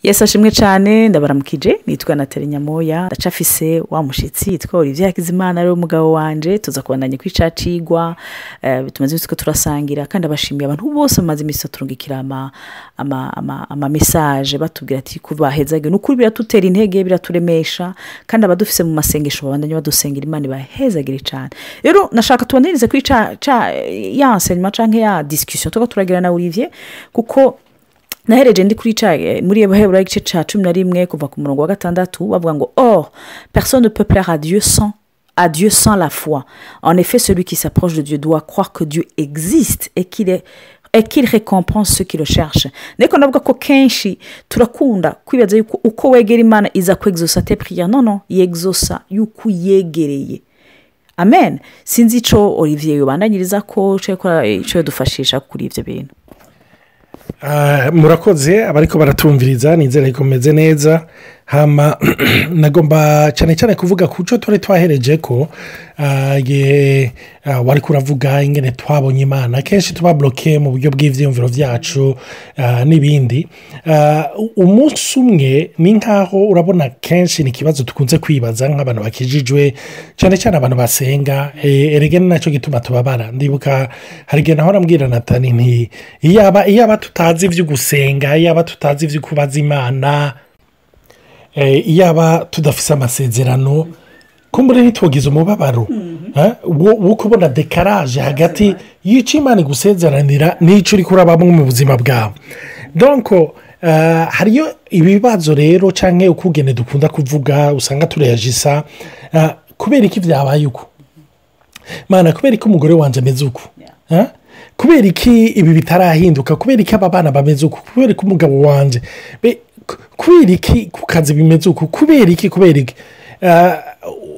Yes ashimwe cyane ndabaramukije nitwa Nathalie Nyamoya ndacafise wa mushitsi yitwa Olivier Hakizimana ari umugabo wanje tuza kubandanye kwicacigwa tumaze bisiko turasangira kandi abashimiye abantu bose bamaze imisi turungikira ama message batubwira ati kubahezage n'ukuri biratutera intege biraturemesha kandi abadufise mu masengesho babandanye badusengera Imana ibahezagire cyane rero nashaka tubonerize kwica ya enseignement canke ya discussion tuko turagira na Olivier kuko nahereje ndi kuri muri Heburayo igice ca 11 kuva ku murongo wa 6 bavuga ngo or personne ne peut plaire à Dieu sans la foi. En effet, celui qui s'approche de Dieu doit croire que Dieu existe et qu'il récompense ceux qui le cherchent. Neko navuga ko kenshi turakunda kwibaza yuko uko wegera Imana iza kwexaucer tes prières. Non, yexaucer yuko yegereye. Amen. Sinzi ico Olivier yobandanyiriza ko ico dufashisha kuri ivyo bintu. Murakoze abariko baratumviriza nizera ikomeze neza hama nagomba cyane kuvuga kuco tore twahereje ko wari kuravuga ingene twabonye Imana kenshi tuba bloqué mu buryo bw'ivyumviro vyacu n'ibindi umunsi umwe ni nkaho urabona kenshi ni kibazo tukunze kwibaza nk'abantu bakijijwe cyane abantu basenga erege naco gituma tubabara ndibuka hari gihe nahora mbwira Natani nti iyaba tutazi ivyo gusenga iyaba tutazi ivyo kubaza Imana iyaba tudafise amasezerano kumbure ntitwogize umubabaro wo kubona décalage hagati y'icyo Imana igusezeranira n'ico uri kurabamwe mu buzima bwawe donc hariyo ibibazo rero canke ukugene dukunda kuvuga usanga tureyagisa kubera iki vyabaye uko Mana kubera iki umugore wanje ameze uko kubera iki ibi bitarahinduka kubera iki aba bana bameze uko kubera iki umugabo wanje kubera iki ku kazi bimeze uko kubera iki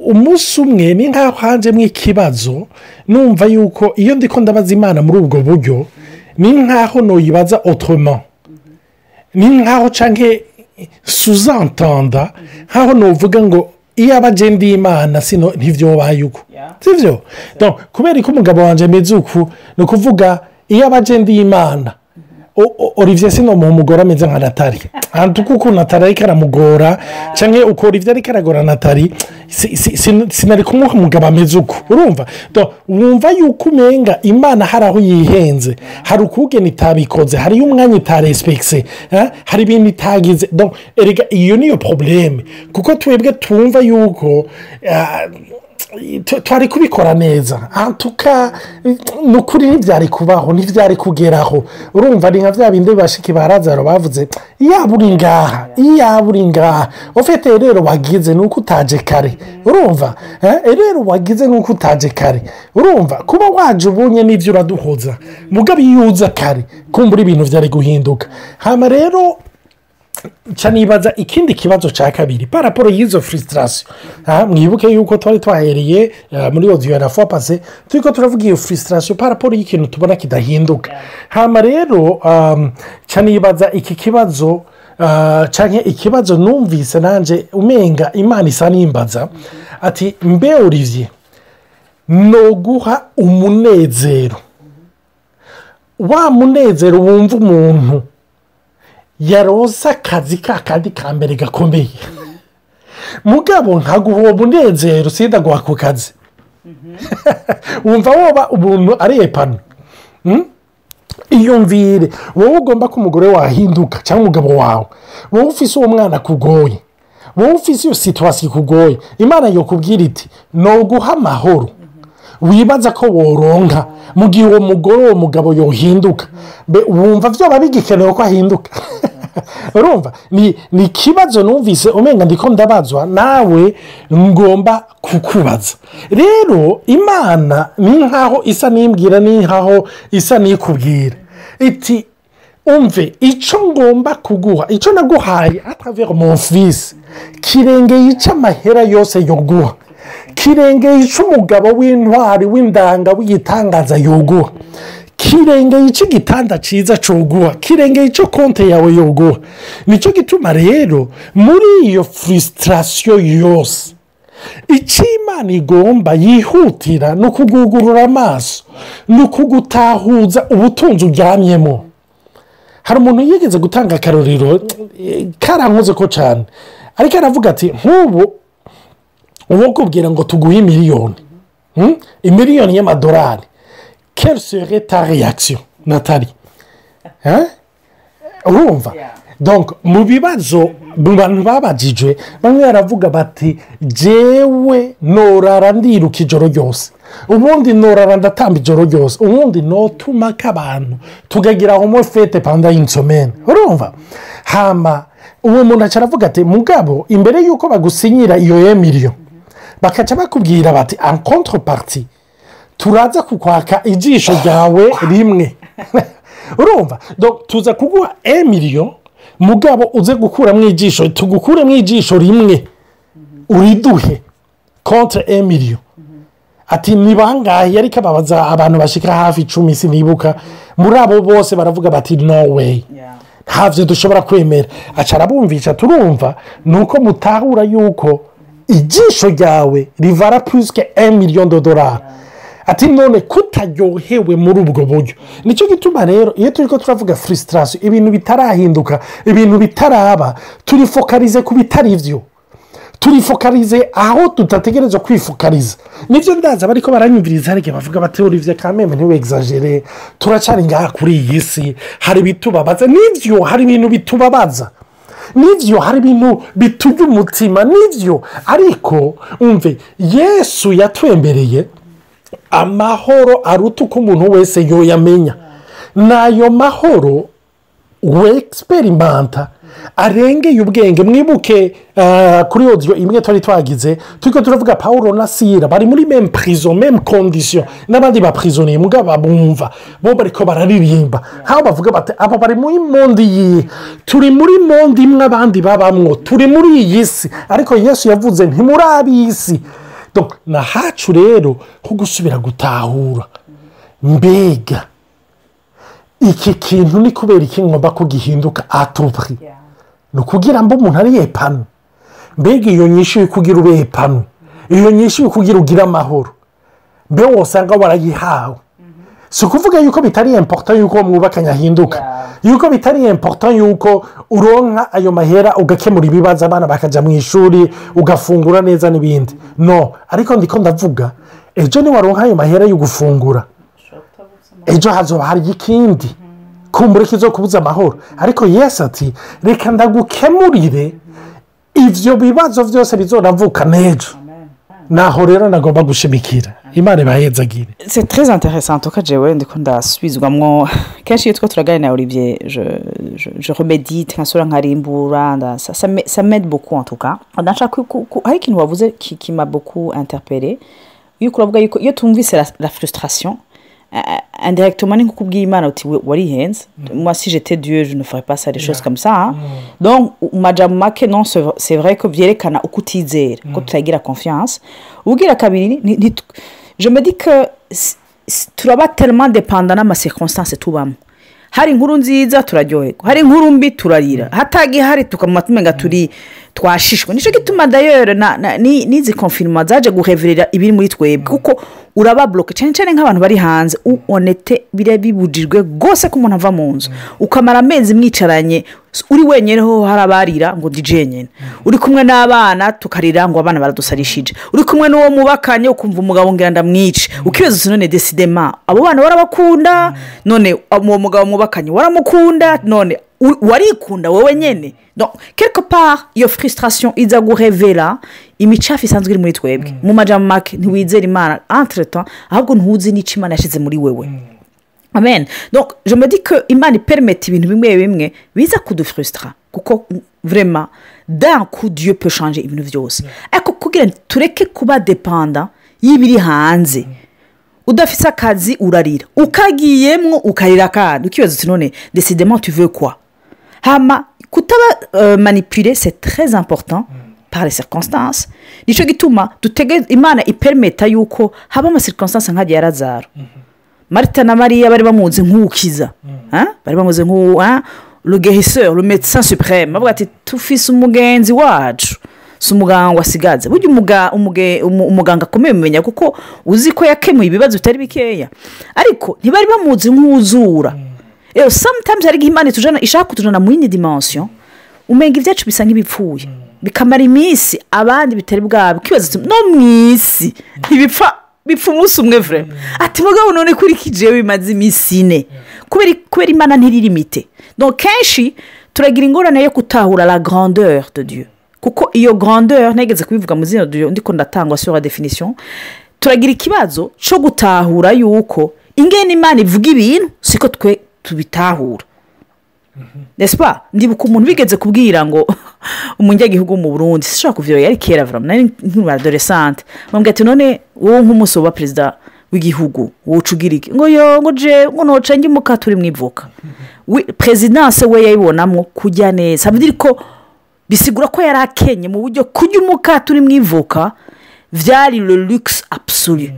umunsi umwe ni nkaho hanjemwo ikibazo numva yuko iyo ndiko ndabaza Imana muri ubwo buryo ni nkaho noyibaza autrement ni nkaho canke sous-entendre nkaho novuga ngo iyo abaje ndi Imana sino ntivyobaye uko sivyo donc kubera ko umugabo wanje ameze uko no kuvuga iyo abaje ndi Imana Olivier sino mu mugora ameze nka Nathalie antu kuko Nathalie karamugora canke uko Olivier ari karagora Nathalie sinari kumwe umugabo ameze uko urumva donc wumva yuko umenga Imana haraho yihenze hari ukugena itabikoze hari umwanya itarespecte hari ibintu itagize donc erega iyo niyo problème kuko twebwe twumva yuko twari kubikora neza antuka nukuri ntivyari kubaho ntivyari kugeraho urumva ni nka vya bindi bashiki barazaro bavuze iyaburi ngaha ofete rero wagize nuko utaje kare urumva rero wagize nuko utaje kare urumva kuba waje ubunye n'ivyo uraduhoza mugabe yuza kare kumbura ibintu vyari guhinduka hama rero Chanibaza ikindi kibazo cha kabiri par rapport yizo frustration mwibuke yuko twari twahereye muri audio ya fois passé turiko turavuga iyo frustration par rapport y'ikintu tubona kidahinduka hama rero chanibaza iki kibazo canke ikibazo numvise nanje umenga Imana isa nimbaza ati mbe Olivier no guha umunezero wa munezero wumva umuntu yarosa kazi kakandi kambere gakomeye mugabo nkaguha uwo munezero sindaguha ku kazi wumva woba umuntu ari epano iyumvire wowe ugomba ko umugore wahinduka cyangwa umugabo wawe wowe ufise uwo mwana kugoye wowe ufise iyo situation kugoye Imana yokubwira iti no guha amahoro wibaza ko woronka mu gihe uwo mugore uwo mugabo yohinduka wumva vyoba bigikenewe ko ahinduka urumva ni kibazo numvise umenga ndiko ndabazwa nawe ngomba kukubaza rero Imana ni nkaho isa nimbwira ni nkaho isa nikubwira iti umve ico ngomba kuguha ico naguhaye à travers mon fils kirengeye ica mahera yose yoguha kirengeye ico umugabo w'intwari w'indanga w'igitangaza yoguha kirengeye ico gitanda ciza coguha kirengeye ico konte yawe yoguha nico gituma rero muri iyo frustration yose Imana igomba yihutira no kugugurura amaso no kugutahuza ubutunzi uryamyemo hari umuntu yigeze gutanga akarorero karankoze ko cyane ariko aravuga ati nk'ubu uwo kubwira ngo tuguhe miliyoni imiliyoni y'amadolari quelle serait ta réaction Nathalie urumva donc mu bibazo mu bantu babajijwe bamwe baravuga bati jewe norara ndiruka ijoro ryose ubundi norara ndatamba ijoro ryose ubundi notuma k'abantu tukagira homo fete pendant une semaine urumva hama uwo muntu aravuga ati mugabo imbere y'uko bagusinyira iyo miliyoni bakaca bakubwira bati en contrepartie turaza kukwaka ijisho ryawe rimwe urumva donc tuza kuguha miliyoni mugabo uze gukuramo ijisho tugukuremo ijisho rimwe uriduhe contre miliyoni ati ni bangahe ariko ababaza abantu bashika hafi 10 sinibuka muri abo bose baravuga bati no way havyo dushobora kwemera acara bumvisha turumva nuko mutahura yuko ijisho ryawe rivara plus que 1 million de dollars ati none kutaryohewe muri ubwo buryo nicyo gituma rero iyo turiko turavuga frustration ibintu bitarahinduka ibintu bitaraba turifokalize ku bitari ivyo turifokalize aho tutategereza kwifokaliza nivyo ndaza bariko baranyumviriza ariko bavuga bati Olivier kameme ntiwe exagere turacari ngaha kuri iyi si hari bitubabaza nivyo hari ibintu bitubabaza nivyo hari ibintu bitujya umutima nivyo ariko umve Yesu yatwembereye amahoro aruta uko umuntu wese yoyamenya nayo mahoro we experimenta arengeye ubwenge mwibuke kuri audio imwe twari twagize turiko turavuga Paulo na Sila bari muri même prison même condition n'abandi ba prisonnier mugaba bumva bo bariko bararirimba haba bavuga bati aba bari muri monde yi turi muri monde imwe abandi babamwo turi muri iyi si ariko Yesu yavuze ntimurabisi donc na hacu rero ko gusubira gutahura mbega iki kintu ni kubera iki ngomba kugihinduka atupri no kugira mbo umuntu ari yepano mbega iyo nyinshi kugira ube yepano iyo nyinshi kugira ugira amahoro mbe wosanga warayihawe si kuvuga yuko bitari important yuko mwubakanya hinduka yuko bitari important yuko uronka ayo mahera ugakemura ibibazo abana bakaja mu ishuri ugafungura neza n'ibindi no ariko ndiko ndavuga ejo ni waronka ayo mahera yo gufungura ejo hazoba hari ikindi kumbure kizokubuza amahoro ariko Yesu ati reka ndagukemurire ivyo bibazo byose bizonavuka nejo naho rero nagomba gushimikira Imana bahezagire. C'est très intéressant en tout cas jewe ndiko ndasubizwamwo kenshi iyo turaganira na Olivier je remédite kansura nkarimbura ça m'aide beaucoup en tout cas ndashaka hari ikintu wavuze qui m'a beaucoup interpellé yuko uravuga yuko iyo tumvise la frustration indirectement ni kukubwiye Imana uti warihenze moi si j'étais Dieu je ne ferais pas ça des choses comme ça hein? Donc majamake non c'est vrai que vyerekana ukutizera ko tutagira confiance ugira kabiri je me dis que turaba tellement dépendant na circonstances tubamo hari inkuru nziza turaryoherwa hari inkuru mbi turarira hatagi hari tukamatumenga turi twashishwe nico gituma d'ailleurs nizi confirmation zaje gureverera ibiri muri twebwe kuko uraba bloque cyane nk'abantu bari hanze honete bire bibujijwe gose ko umuntu ava mu nzu ukamara amezi mwicaranye uri wenyene ho harabarira ngo DJ nyene uri kumwe n'abana tukarira ngo abana baradusarishije uri kumwe n'uwo mubakanye ukumva umugabo ngira ndamwice ukibaza none decidement abo bana barabakunda none uwo mugabo mubakanye waramukunda none warikunda wowe nyene donc quelque part iyo frustration iza gurévéler imicafi isanzwe iri muri twebwe mu majamake ntiwizera Imana entre temps ahubwo ntuzi n'icyo Imana yashize muri wewe amen donc je me dis que Imana permet ibintu bimwe biza kudufrustra kuko vraiment d'un coup Dieu peut changer ibintu byose ariko kugira tureke kuba dépendant y'ibiri hanze udafise akazi urarira ukagiyemwo ukarira kandi ukibaza uti none décidément tu veux quoi hama kutaba manipuler c'est très important par les circonstances nico gituma dutege Imana ipermeta yuko haba ama circonstances nka ya Lazaro Martha na Maria bari bamuze nk'ukiza bari bamuze le guérisseur le médecin suprême bavuga ati tufise umugenzi wacu sumuganga wasigaze burya umuganga akomeye mumenya kuko uzi ko yakemuye ibibazo bitari bikeya ariko ntibari bamuze nk'uzura rero sometimes hari igihe imana ishaka kutujana mu yindi dimension umenga ibyacu bisa nk'ibipfuye bikamara iminsi abandi bitari bwabo kibazo no mu isi ntibipfa bipfa umunsi umwe vre ati mugabo none kuri kijewe bimaze iminsi ine kubera imana ntiririmite donc kenshi turagira ingorane yo kutahura la grandeur de Dieu kuko iyo grandeur negeze kubivuga mu zina Dieu ndiko ndatangwa sur la définition turagira ikibazo cyo gutahura yuko ingene imana ivuga ibintu siko twe tubitahura n'est-ce pas ndibuka umuntu bigeze kubwira ngo umunyagihugu mu Burundi sishaka kuvyo yari kera vraiment nk'uri adolescente bambwiye ati none wowe nk'umuso wa president w'igihugu wocugira iki ngo je ngo noca ngi mukaturi mwivuka presidence we yayibonamwo kujya neza sabiri ko bisigura ko yarakenye mu buryo kujya umukaturi mwivuka vyari le luxe absolu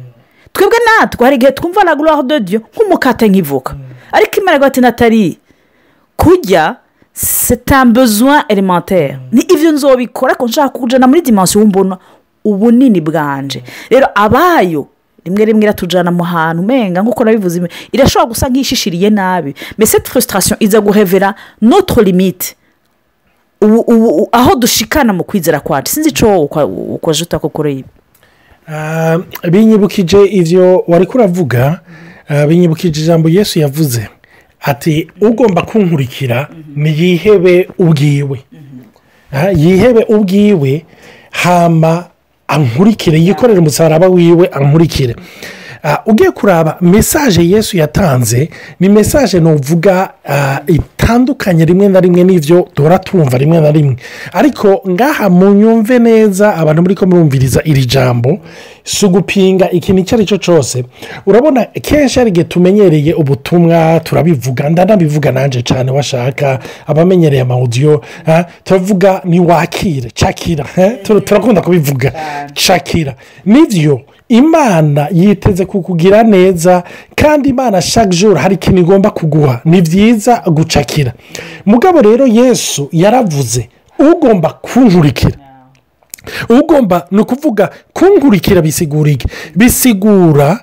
twebwe natwe hari igihe twumva la gloire de Dieu nk'umukate nkivuka ariko imana gati natari kujya c'est un besoin élémentaire ni ivyo nzobikora ko nshaka kujana muri dimension umbona ubunini bwanje rero abayo rimwe iratujana mu hantu menga nkuko nabivuze irashobora gusa nkishishiriye nabi mais cette frustration iza guhevera notre limite aho dushikana mu kwizera kwacu sinzi ico ukojuta ko kuri binyibukije ivyo wari kuravuga binyibukije ijambo Yesu yavuze ati ugomba kunkurikira ni yihebe ubwiwe yihebe ubwiwe hama ankurikire yikorere umusaraba wiwe ankurikire ugiye kuraba message Yesu yatanze ni message novuga itandukanye rimwe na rimwe n'ivyo dora tumva rimwe na rimwe ariko ngaha munyumve neza abantu muri ko murumviriza iri jambo sugupinga ikintu icyo cyo cyose urabona kenshi ari gihe tumenyereye ubutumwa turabivuga ndanabivuga nanje cyane washaka abamenyereye audio turavuga ni wakire cakira turakunda kubivuga cakira nivyo imana yiteze kukugira neza kandi imana chaque jour hari ikintu igomba kuguha ni byiza gucakira mugabo rero Yesu yaravuze ugomba kunkurikira ugomba no kuvuga kunkurikira bisigura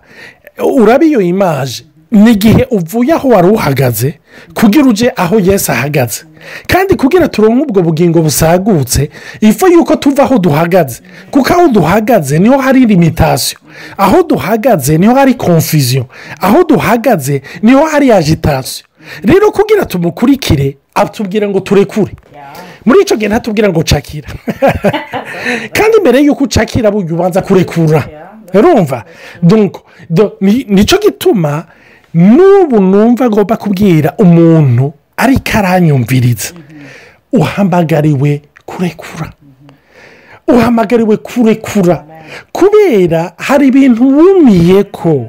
urabiyo image nigihe uvuye aho wari uhagaze kugira uje aho Yesu ahagaze kandi kugira turonke ubwo bugingo busagutse ifo yuko tuva aho duhagaze kuko aho duhagaze niho hari limitation aho duhagaze niho hari confusion aho duhagaze niho hari agitation rero kugira tumukurikire atubwira ngo turekure muri ico gihe ntatubwira ngo cakira kandi mbere yuko cakira bubanza kurekura urumva donc nico gituma n'ubu numva agomba kubwira umuntu ariko aranyumviriza uhamagariwe kurekura kubera hari ibintu wumiye ko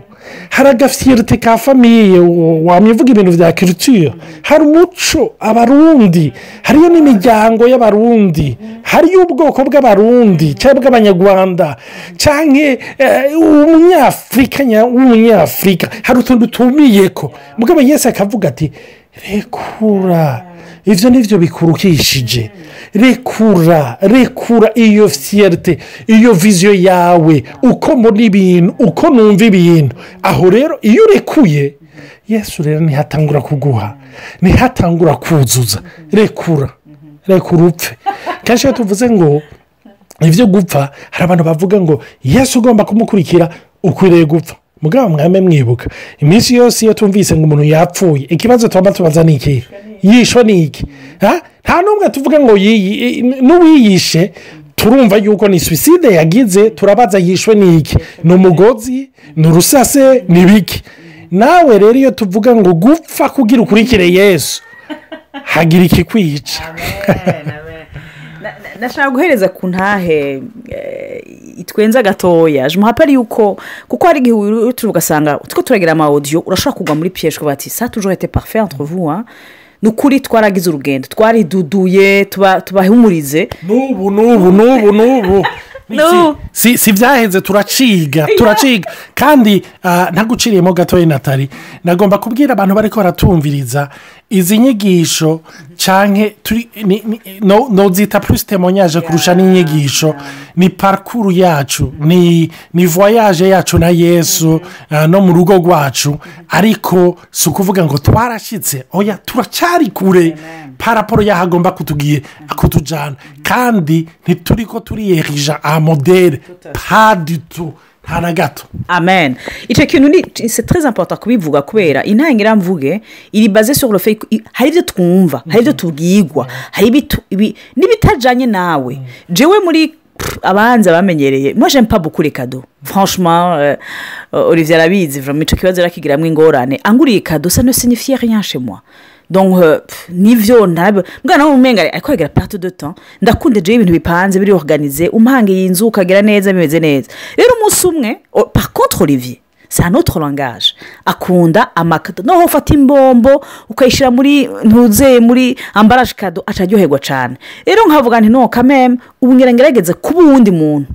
hari agafiyerite ka famiye wamwivuga ibintu bya culture hari umuco abarundi hariyo n'imiryango y'abarundi hariyo ubwoko bw'abarundi cyangwa bw'abanyarwanda cyangwa umunyafurika hari utuntu tumiye ko mugabo Yesu akavuga ati rekura ivyo nivyo bikurukishije rekura iyo fierté iyo vision yawe uko mbona ibintu uko numva ibintu aho rero iyo urekuye Yesu rero ntihatangura kuguha ntihatangura kuzuza rekura upfe kenshi iyo tuvuze ngo ivyo gupfa hari abantu bavuga ngo Yesu ugomba kumukurikira ukwiriye gupfa mugabo mwame mwibuka iminsi yose iyo tumvise ngo umuntu yapfuye ikibazo tubaza ni iki yishwe ni iki nta n'umwe tuvuga ngo n'uwiyishe turumva yuko ni suicide yagize turabaza yishwe ni iki ni umugozi ni urusase ni biki nawe rero iyo tuvuga ngo gupfa kugira ukurikire Yesu hagira ikikwica nashaka guhereza ku ntahe itwenza gatoya je muhapari yuko kuko hari igihe ugasanga utwo turagira audio urashaka kugwa muri piège ko bati ça toujours été parfait entre vous nukuri twaragize urugendo twariduduye tubahumurize n'ubu si byaheze turaciga kandi ntaguciriyemo gatoya Natali nagomba kubwira abantu bariko baratumviriza izi nyigisho canke nozita plus témoignage kurusha n'inyigisho ni parcours yacu ni voyage yacu na Yesu no mu rugo rwacu ariko si ukuvuga ngo twarashitse oya turacari kure paraporo yahagomba kutujana kandi ntituriko turiyerija a modèle pas du tout nta na gato. Amen. Icyo kintu c'est très important kubivuga kubera intangira mvuge iri basé sur le fait hari ibyo twumva hari ibyo tubwigwa hari n'ibitajanye nawe jewe muri abanza bamenyereye moi j'aime pas beaucoup les cadeaux franchement Olivier arabizi vraiment icyo kibazo rakigiramwe ingorane anguriye cadeau ça ne signifie rien chez moi. Donc nivyo ntabwo mwana w'umenga ariko agira part de temps ndakunde je ibintu bipanze biri organiser umpange yinzu ukagera neza bimeze neza rero umunsi umwe par contre Olivier c'est un autre langage akunda amakado no ufata imbombo ukayishira muri ntuze muri emballage cadeau acajyoherwa cyane rero nkavuga nti no kameme ubu ngerageze kuba uwundi muntu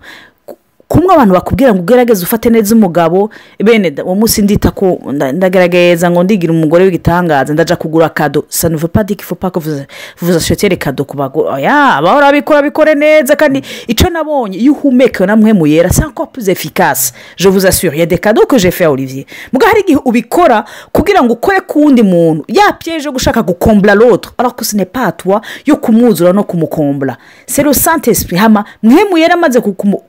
kumwe abantu bakubwira ngo ugerageze ufate neza umugabo bene uwo munsi ndita ko ndagerageza ngo ndigira umugore w'igitangaza ndaja kugura cadeau ça ne veut pas dire qu'il faut pas que vous achetez les cadeaux kubago oya abahora bikore neza kandi ico nabonye iyo uhumeka namwe muyera c'est encore plus efficace je vous assure il y a des cadeaux que j'ai fait à Olivier muga hari gihe ubikora kugira ngo ukore kundi muntu ya piège gushaka gukombla l'autre alors que ce n'est pas à toi yo kumwuzura no kumukombla c'est le Saint-Esprit hama mwe muyera maze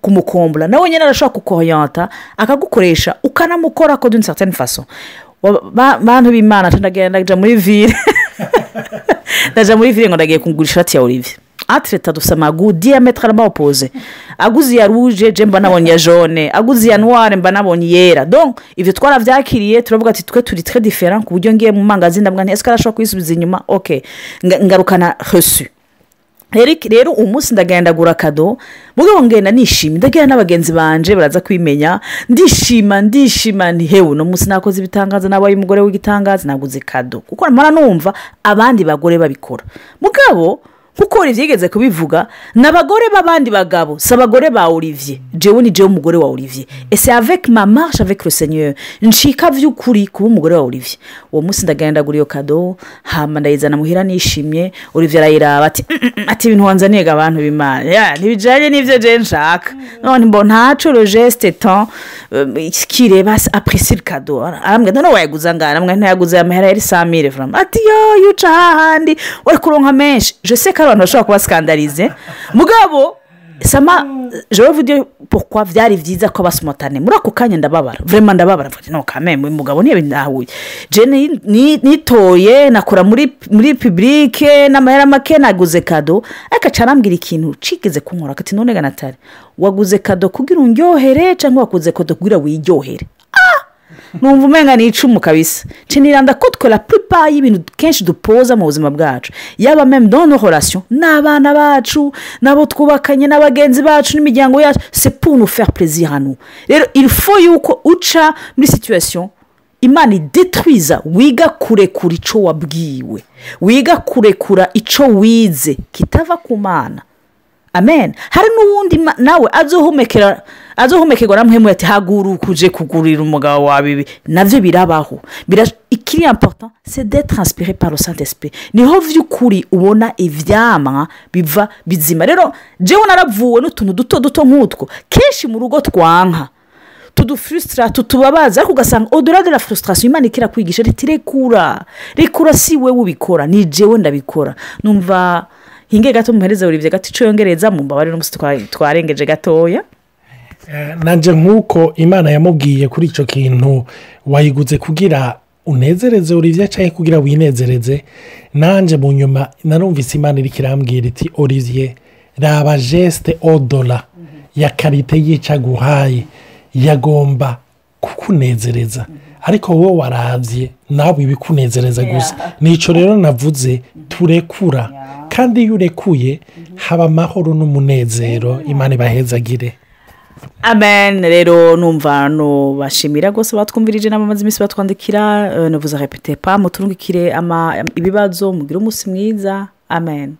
kumukombla nawe nyine arashaka kukorienta akagukoresha ukanamukora ko d'une certaine façon bantu b'Imana ndagenda muri ville ndaja muri ville ngo ndagiye kungurisha ishati ya Olivier atreta dusama gu diametralement opposé aguzi ya rouge je mba nabonye ya jaune aguzi ya noir mba nabonye yera donc ivyo twaravyakiriye turavuga ati twe turi très différent ku buryo ngiye mu magazine ndabwa nti est-ce que arashaka kwisubiza inyuma okay ngarukana reçu rero umunsi ndagenda gura cadeau mugabo ngenda nishimye ndagenda n'abagenzi banje baraza kwimenya ndishima ni hewe no munsi nakoze ibitangaza nabaye umugore w'igitangaza naguze cadeau kuko mpara numva abandi bagore babikora mugabo kuko Olivier kubivuga n'abagore babandi bagabo s'abagore ba Olivier jewe ni jewe umugore wa Olivier et c'est avec ma marche avec le Seigneur nshika vy'ukuri kuba umugore wa Olivier uwo munsi ndagenda gura iyo cadeau hama ndayizana muhira nishimye Olivier arayiraba ati ibintu wanzaniye abantu b'Imana ya ntibijanye n'ivyo je nshaka none mbona ntaco le geste tant kireba apprécier le cadeau arambwe none wayaguza ngana mwe ntayaguze amahera yari 100,000 francs ati yo yuca handi uri kuronka menshi je sais abantu bashobora kuba scandaliser mugabo sama je vais vous dire pourquoi vyari vyiza ko basmotane muri ako kanya ndababara vraiment ndababara no kameme mugabo niye ndahuye je nitoye nakora muri public n'amahera make naguze cadeau akacarambira ikintu cigeze kunkora ati none ganatari waguze cadeau kugira undyohere cyangwa waguze cadeau kugira wiryohere numva umenga ni icumu kabisa ciniranda ko twe la plupart y'ibintu kenshi dupoza mu buzima bwacu yaba même dans nos relations n'abana bacu nabo twubakanye n'abagenzi bacu n'imiryango yacu c'est pour nous faire plaisir à nous rero il faut yuko uca muri situation Imana idetruiza wiga kurekura ico wabwiwe wiga kurekura ico wize kitava ku Mana. Amen. Hari n'uwundi nawe azohomekerwa namwe ati hagurukuje kugurira umugabo wa bibi navyo birabaho ikiri important c'est d'être inspiré par le Saint-Esprit niho vy'ukuri ubona ivyama biva bizima rero jewe naravuwe n'utuntu duto nk'utwo kenshi mu rugo twanka tudufrustra tutubabaza ariko ugasanga au-delà de la frustration Imana ikira kwigisha retirekura si wewe ubikora ni jewe ndabikora numva hinge gato muhereza Olivier gati cyo yongereza mu mbabare no musi twarengeje gatoya nanje nkuko Imana yamubwiye kuri ico kintu wayiguze kugira unezereze Olivier cyane kugira winezereze nanje mu nyuma narumvise Imana iri kirambwira iti Olivier raba geste au-delà ya karite yicaguhaye yagomba kukunezereza ariko wowe waravye nawe ibikunezereza gusa nico rero navuze turekura kandi iyo urekuye haba amahoro n'umunezero Imana ibahezagire. Amen. Rero numva no bashimira gose batwumvirije n'amamazi imisi batwandikira ne vous répétez pas muturungikire ibibazo mugira umunsi mwiza. Amen.